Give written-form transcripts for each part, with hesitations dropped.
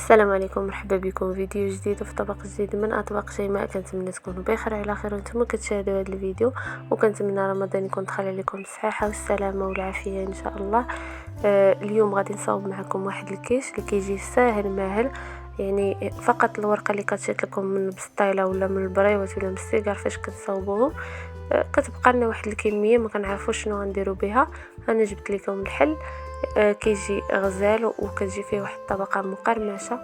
السلام عليكم، مرحبا بكم فيديو جديد في طبق جديد من اطباق شيماء. كنتمنى تكونوا بخير على خير وانتم كتشاهدوا هذا الفيديو، وكنتمنى رمضان يكون دخل عليكم بالصحه والسلامه والعافيه ان شاء الله. اليوم غادي نصاوب معكم واحد الكيش اللي كيجي ساهل ماهل، يعني فقط الورقه اللي كتشيط لكم من البسطيله ولا من البريوات ولا من السيجار فاش كتصاوبوهم. كتبقى لنا واحد الكميه ما كنعرفوش شنو غنديروا بها. انا جبت لكم الحل. كيجي غزال وكتجي فيه واحد الطبقه مقرمشه،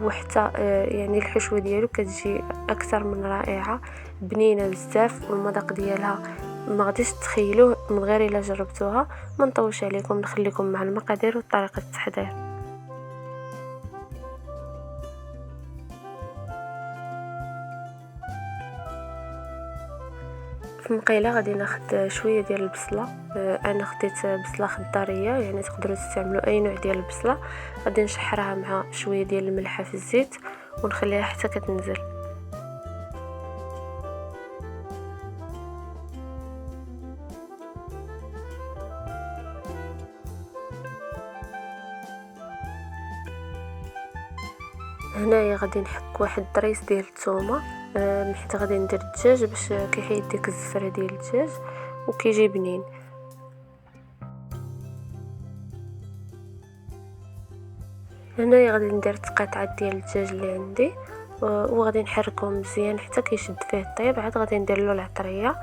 وحتى يعني الحشوه ديالو كتجي اكثر من رائعه، بنينه بزاف، والمذاق ديالها ما غاديش تخيلوه من غير الا جربتوها. ما نطولش عليكم، نخليكم مع المقادير وطريقه التحضير. في المقيله غادي ناخذ شويه ديال البصله. انا خديت بصله خضاريه، يعني تقدروا تستعملوا اي نوع ديال البصله. غادي نشحرها مع شويه ديال الملحه في الزيت ونخليها حتى كتنزل. هنايا غادي نحك واحد الطريس ديال الثومه، حيت غادي ندير الدجاج باش كيحيد ديك الزفره ديال الدجاج وكيجي بنين. هنايا غادي ندير قطعات ديال الدجاج اللي عندي، وغادي نحركهم مزيان حتى كيشد فيه الطيب. عاد غادي ندير له العطريه.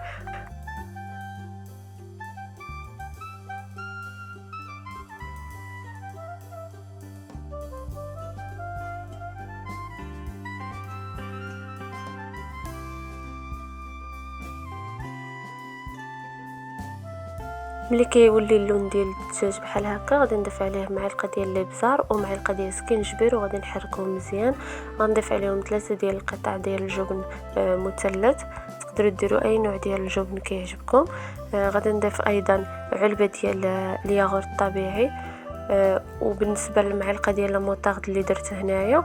ملي كيولي اللون ديال الدجاج بحال هكا غادي نضيف عليه معلقه ديال الابزار ومعلقه ديال سكينجبير وغادي نحركهم مزيان. غنضيف عليهم 3 ديال القطع ديال الجبن مثلث، تقدروا ديروا اي نوع ديال الجبن كيعجبكم. غادي نضيف ايضا علبه ديال الياغورت الطبيعي. وبالنسبه للمعلقه ديال الموطارد اللي درت هنايا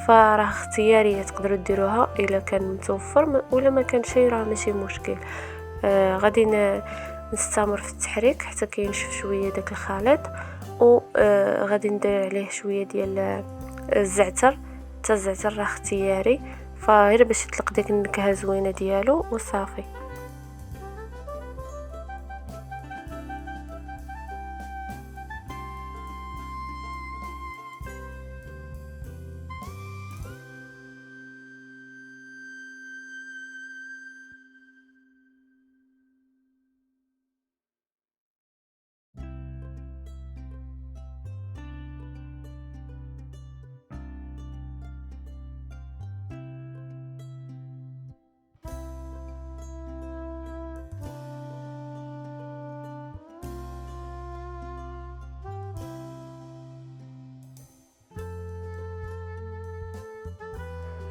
فراه اختياريه، تقدروا ديروها الا كان متوفر، ولا ما كان شي راه ماشي مشكل. غادي نستمر في التحريك حتى كينشف شويه داك الخليط، وغادي ندير عليه شويه ديال الزعتر. حتى الزعتر راه اختياري، فغير باش يطلق ديك النكهه زوينه ديالو وصافي.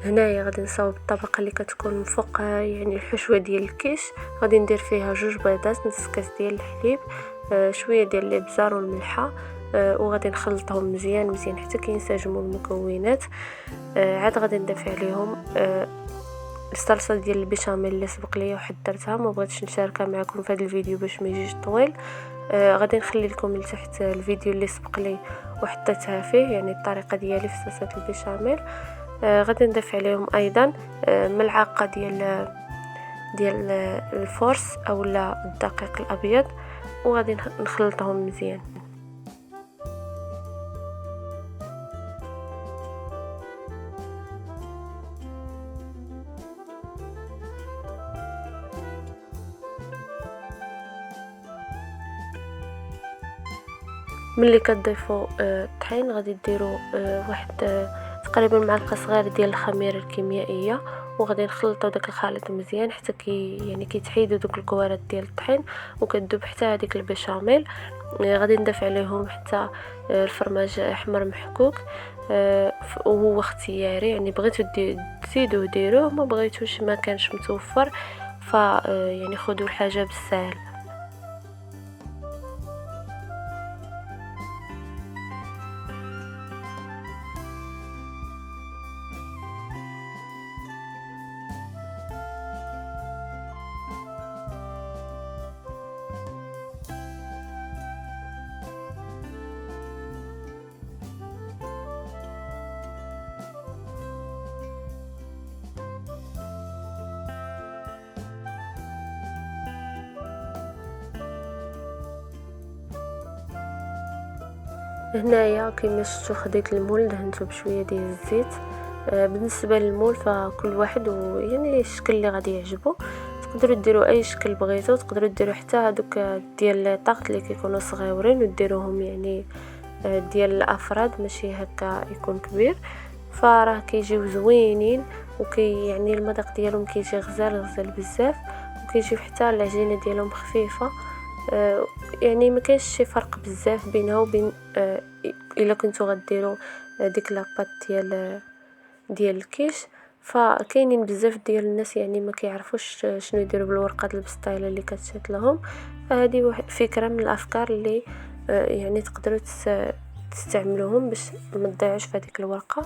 هنايا غادي نصاوب الطبقه اللي كتكون من فوق، يعني الحشوه ديال الكيش. غادي ندير فيها 2 بيضات، نص كاس ديال الحليب، شويه ديال الابزار والملحه، وغادي نخلطهم مزيان مزيان حتى كينسجموا المكونات. عاد غادي نضيف عليهم الصلصه ديال البيشاميل اللي سبق لي وحضرتها، ما بغيتش نشاركها معكم في هذا الفيديو باش ما يجيش طويل. غادي نخلي لكم لتحت الفيديو اللي سبق لي وحطيتها فيه، يعني الطريقه ديالي في صلصه البيشاميل. غادي نضيف عليهم ايضا ملعقه ديال الفورس اولا الدقيق الابيض، وغادي نخلطهم مزيان. ملي كتضيفوا الطحين غادي ديروا واحد تقريبا معلقه صغيره ديال الخميره الكيميائيه، وغادي نخلطوا داك الخليط مزيان حتى يعني كيتحيدوا دوك الكوارات ديال الطحين وكتذوب حتى هذيك البشاميل. غادي نضيف عليهم حتى الفرماج احمر محكوك، وهو اختياري، يعني بغيتو تزيدوه ديروه، ما بغيتوش ما كانش متوفر يعني خذوا الحاجه بالسهل. هنايا كما شفتوا خديت المول دهنته بشويه ديال الزيت. بالنسبه للمول فكل واحد يعني الشكل اللي غادي يعجبو، تقدروا ديروا اي شكل بغيتو، تقدروا ديروا حتى هذوك ديال لي طاقط اللي كيكونوا صغيورين وديروهم يعني ديال الافراد ماشي هكا يكون كبير، فراه كيجيو زوينين يعني المذاق ديالهم كيجي غزال بزاف، وكيجيو حتى العجينه ديالهم خفيفه. يعني ما كاينش شي فرق بزاف بينها وبين الا كنتو غديروا ديك لاباط ديال الكيش. فكاينين بزاف ديال الناس يعني ما كيعرفوش شنو يديروا بالورقه البسطيله اللي كتشات لهم. فهذه فكره من الافكار اللي يعني تقدروا تستعملوهم باش ما تضيعوش في هذيك الورقه.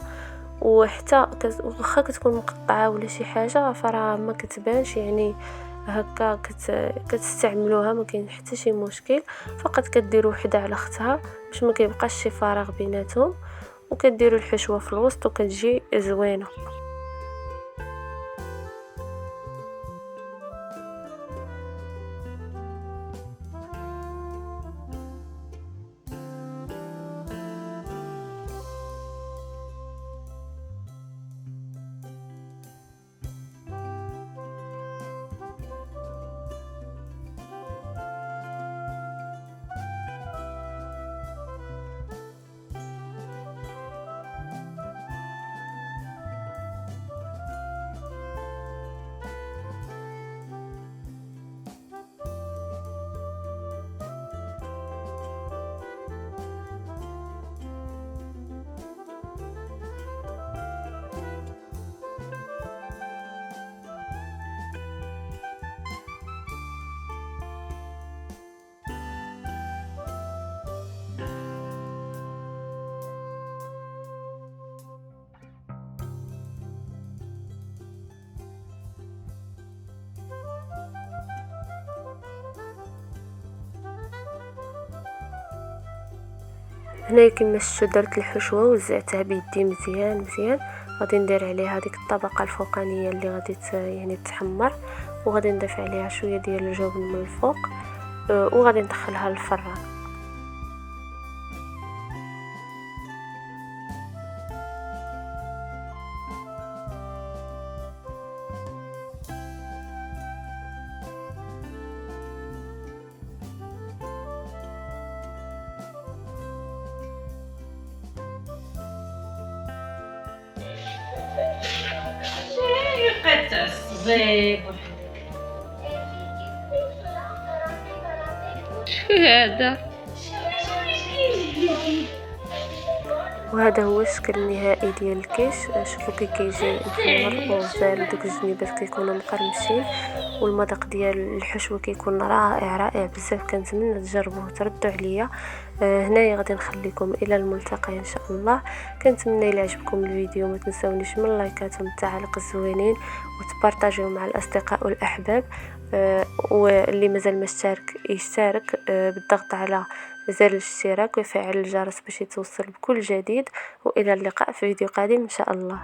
وحتى واخا كتكون مقطعه ولا شي حاجه فراه ما كتبانش يعني هكا كتستعملوها، ما كاين حتى شي مشكل. فقط كديروا وحده على اختها باش ما كيبقاش شي فراغ بيناتهم، وكديروا الحشوه في الوسط وكتجي زوينه. هنايا كما شفتوا درت الحشوه وزعتها بيدي مزيان. غادي ندير عليها هذيك الطبقه الفوقانيه اللي غادي يعني تحمر، وغادي نضيف عليها شويه ديال الجبن من الفوق، وغادي ندخلها للفران. تعصبي شو هذا؟ وهذا هو الشكل النهائي ديال الكيش. شوفوا كي كيجي محمر وغزال، دوك الجنيبات كيكونوا مقرمشين، والمذاق ديال الحشوه كيكون رائع بزاف. كنتمنى تجربوه وتردوا عليا. هنايا غادي نخليكم الى الملتقى ان شاء الله. كنتمنى الى عجبكم الفيديو ما تنسونيش من اللايكات والتعاليق الزوينين، وتبارطاجيو مع الاصدقاء والاحباب. واللي مازال ما اشترك يشترك بالضغط على زر الاشتراك ويفعل الجرس باش يتوصل بكل جديد. والى اللقاء في فيديو قادم ان شاء الله.